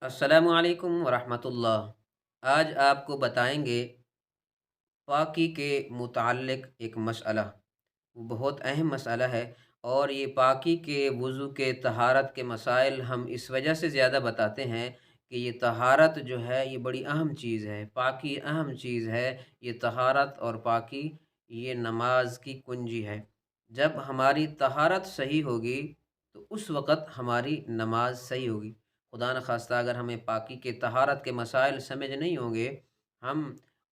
अस्सलामुअलैकुम वरहमतुल्लाह। आज आपको बताएंगे पाकी के मुताल्लिक़ एक मसला। वो बहुत अहम मसला है। और ये पाकी के वज़ू के तहारत के मसाइल हम इस वजह से ज़्यादा बताते हैं कि ये तहारत जो है ये बड़ी अहम चीज़ है, पाकी अहम चीज़ है। ये तहारत और पाकी ये नमाज की कुंजी है। जब हमारी तहारत सही होगी तो उस वक़्त हमारी नमाज सही होगी। खुदा न खास्ता अगर हमें पाकी के तहारत के मसाइल समझ नहीं होंगे, हम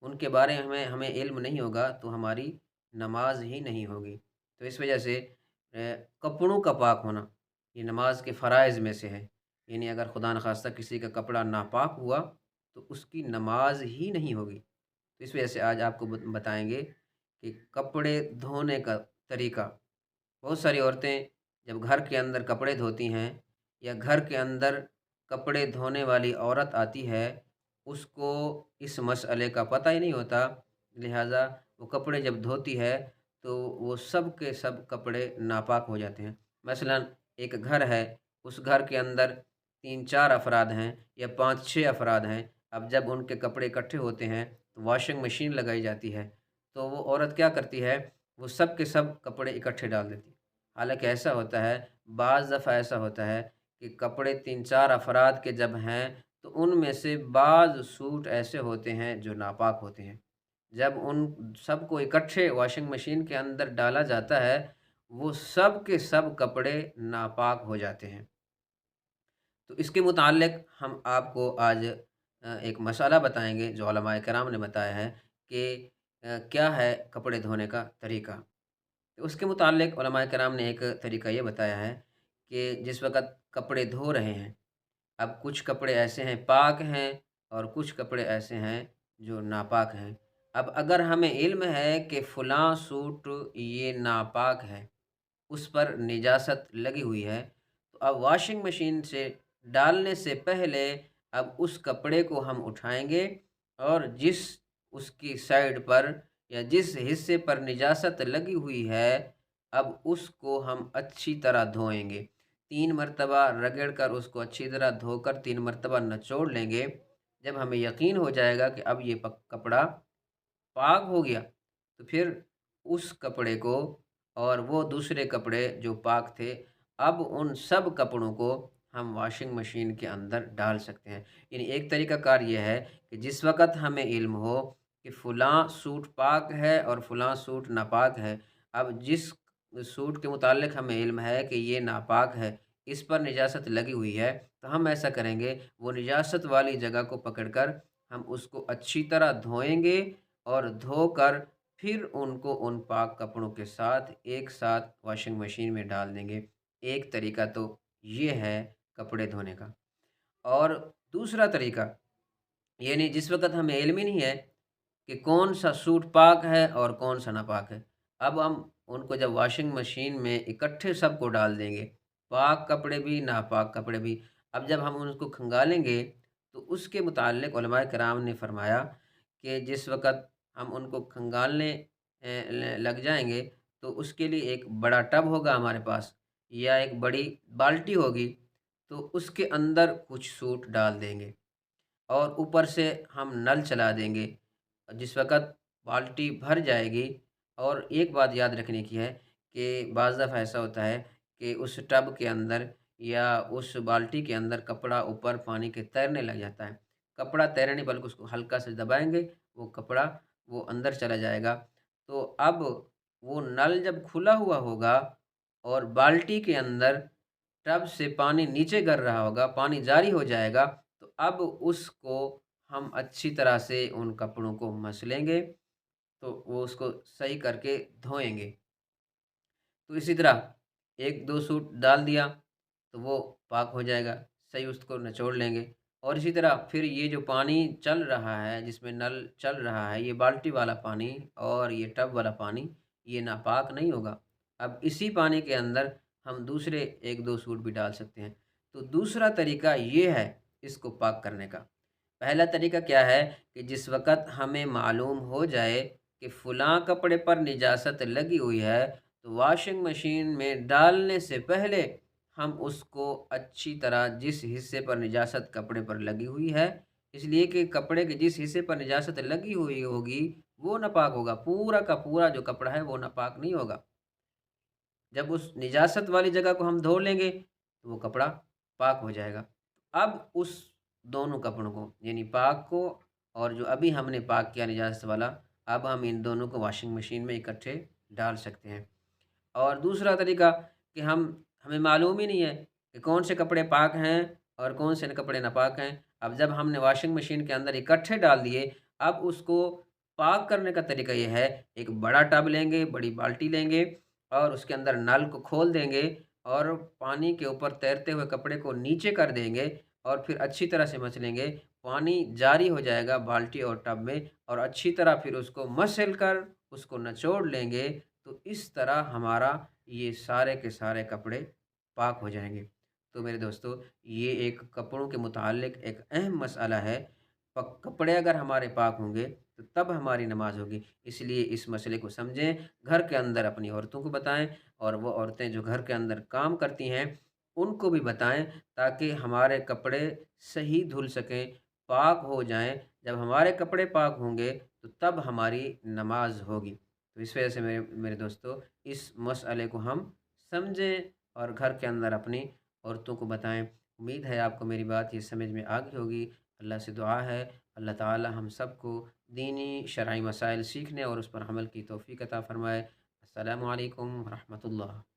उनके बारे में हमें हमें इल्म नहीं होगा, तो हमारी नमाज ही नहीं होगी। तो इस वजह से कपड़ों का पाक होना ये नमाज के फ़राइज़ में से है। यानी अगर खुदा न खास्ता किसी का कपड़ा नापाक हुआ तो उसकी नमाज ही नहीं होगी। तो इस वजह से आज आपको बताएंगे कि कपड़े धोने का तरीका। बहुत सारी औरतें जब घर के अंदर कपड़े धोती हैं या घर के अंदर कपड़े धोने वाली औरत आती है, उसको इस मसले का पता ही नहीं होता। लिहाजा वो कपड़े जब धोती है तो वो सब के सब कपड़े नापाक हो जाते हैं। मसलन एक घर है, उस घर के अंदर 3-4 अफराद हैं या 5-6 अफराद हैं। अब जब उनके कपड़े इकट्ठे होते हैं तो वॉशिंग मशीन लगाई जाती है। तो वो औरत क्या करती है, वो सब के सब कपड़े इकट्ठे डाल देती है। हालाँकि ऐसा होता है, बाज़ दफ़ा ऐसा होता है कि कपड़े 3-4 अफराद के जब हैं, तो उनमें से बाज़ सूट ऐसे होते हैं जो नापाक होते हैं। जब उन सबको इकट्ठे वॉशिंग मशीन के अंदर डाला जाता है, वो सब के सब कपड़े नापाक हो जाते हैं। तो इसके मुताल्लिक़ हम आपको आज एक मसाला बताएँगे जो उलमाए किराम ने बताया है कि क्या है कपड़े धोने का तरीका। तो उसके मुताल्लिक़ उलमाए किराम ने एक तरीका ये बताया है कि जिस वक़्त कपड़े धो रहे हैं, अब कुछ कपड़े ऐसे हैं पाक हैं और कुछ कपड़े ऐसे हैं जो नापाक हैं। अब अगर हमें इल्म है कि फ़लाँ सूट ये नापाक है, उस पर निजासत लगी हुई है, तो अब वॉशिंग मशीन से डालने से पहले अब उस कपड़े को हम उठाएँगे और जिस उसकी साइड पर या जिस हिस्से पर निजासत लगी हुई है, अब उसको हम अच्छी तरह धोएँगे। 3 मरतबा रगड़ कर उसको अच्छी तरह धोकर 3 मरतबा निचोड़ लेंगे। जब हमें यकीन हो जाएगा कि अब ये कपड़ा पाक हो गया, तो फिर उस कपड़े को और वो दूसरे कपड़े जो पाक थे, अब उन सब कपड़ों को हम वॉशिंग मशीन के अंदर डाल सकते हैं। यानी एक तरीक़ाकार ये है कि जिस वक़्त हमें इल्म हो कि फ़लाँ सूट पाक है और फ़लाँ सूट नापाक है, अब जिस सूट के मुताल्लिक़ हमें इल्म है कि ये नापाक है, इस पर निजासत लगी हुई है, तो हम ऐसा करेंगे, वो निजासत वाली जगह को पकड़कर हम उसको अच्छी तरह धोएँगे और धोकर फिर उनको उन पाक कपड़ों के साथ एक साथ वॉशिंग मशीन में डाल देंगे। एक तरीका तो ये है कपड़े धोने का। और दूसरा तरीका, यानी जिस वक़्त हमें इल्म ही नहीं है कि कौन-सा सूट पाक है और कौन-सा नापाक है। अब हम उनको जब वॉशिंग मशीन में इकट्ठे सबको डाल देंगे, पाक कपड़े भी, नापाक कपड़े भी। अब जब हम उनको खंगालेंगे, तो उसके मुताल्लिक़ उलमाए किराम ने फ़रमाया कि जिस वक़्त हम उनको खंगालने ल लग जाएँगे, तो उसके लिए एक बड़ा टब होगा हमारे पास या एक बड़ी बाल्टी होगी, तो उसके अंदर कुछ सूट डाल देंगे और ऊपर से हम नल चला देंगे। जिस वक़्त बाल्टी भर जाएगी, और एक बात याद रखने की है कि बाज़ दफ़ा ऐसा होता है कि उस टब के अंदर या उस बाल्टी के अंदर कपड़ा ऊपर पानी के तैरने लग जाता है। कपड़ा तैरे नहीं बल्कि उसको हल्का से दबाएँगे, वो कपड़ा वो अंदर चला जाएगा। तो अब वो नल जब खुला हुआ होगा और बाल्टी के अंदर टब से पानी नीचे गिर रहा होगा, पानी जारी हो जाएगा, तो अब उसको हम अच्छी तरह से उन कपड़ों को मसलेंगे, तो वो उसको सही करके धोएँगे। तो इसी तरह 1-2 सूट डाल दिया, तो वो पाक हो जाएगा, सही उसको निचोड़ लेंगे। और इसी तरह फिर ये जो पानी चल रहा है, जिसमें नल चल रहा है, ये बाल्टी वाला पानी और ये टब वाला पानी, ये नापाक नहीं होगा। अब इसी पानी के अंदर हम दूसरे 1-2 सूट भी डाल सकते हैं। तो दूसरा तरीका ये है इसको पाक करने का। पहला तरीका क्या है कि जिस वक़्त हमें मालूम हो जाए कि फ़लाँ कपड़े पर निजासत लगी हुई है, तो वॉशिंग मशीन में डालने से पहले हम उसको अच्छी तरह जिस हिस्से पर निजासत कपड़े पर लगी हुई है, इसलिए कि कपड़े के जिस हिस्से पर निजासत लगी हुई होगी, वो नापाक होगा, पूरा का पूरा जो कपड़ा है वो नापाक नहीं होगा। जब उस निजासत वाली जगह को हम धो लेंगे, तो वो कपड़ा पाक हो जाएगा। अब उस दोनों कपड़ों को यानी पाक को और जो अभी हमने पाक किया निजासत वाला, अब हम इन दोनों को वॉशिंग मशीन में इकट्ठे डाल सकते हैं। और दूसरा तरीका कि हमें मालूम ही नहीं है कि कौन से कपड़े पाक हैं और कौन से कपड़े नापाक हैं। अब जब हमने वॉशिंग मशीन के अंदर इकट्ठे डाल दिए, अब उसको पाक करने का तरीका ये है, एक बड़ा टब लेंगे, बड़ी बाल्टी लेंगे और उसके अंदर नल को खोल देंगे और पानी के ऊपर तैरते हुए कपड़े को नीचे कर देंगे और फिर अच्छी तरह से मसलेंगे। पानी जारी हो जाएगा बाल्टी और टब में और अच्छी तरह फिर उसको मसल कर उसको निचोड़ लेंगे, तो इस तरह हमारा ये सारे के सारे कपड़े पाक हो जाएँगे। तो मेरे दोस्तों, ये एक कपड़ों के मुताल्लिक़ एक अहम मसला है। कपड़े अगर हमारे पाक होंगे, तो तब हमारी नमाज़ होगी। इसलिए इस मसले को समझें, घर के अंदर अपनी औरतों को बताएँ और वो औरतें जो घर के अंदर काम करती हैं, उनको भी बताएँ ताकि हमारे कपड़े सही धुल सकें, पाक हो जाएँ। जब हमारे कपड़े पाक होंगे, तो तब हमारी नमाज़ होगी। तो इस वजह से मेरे मेरे दोस्तों, इस मसले को हम समझें और घर के अंदर अपनी औरतों को बताएँ। उम्मीद है आपको मेरी बात ये समझ में आ गई होगी। अल्लाह से दुआ है, अल्लाह ताला हम सबको दीनी शरई मसाइल सीखने और उस पर अमल की तौफ़ीक अता फ़रमाए। अस्सलामु अलैकुम व रहमतुल्लाह।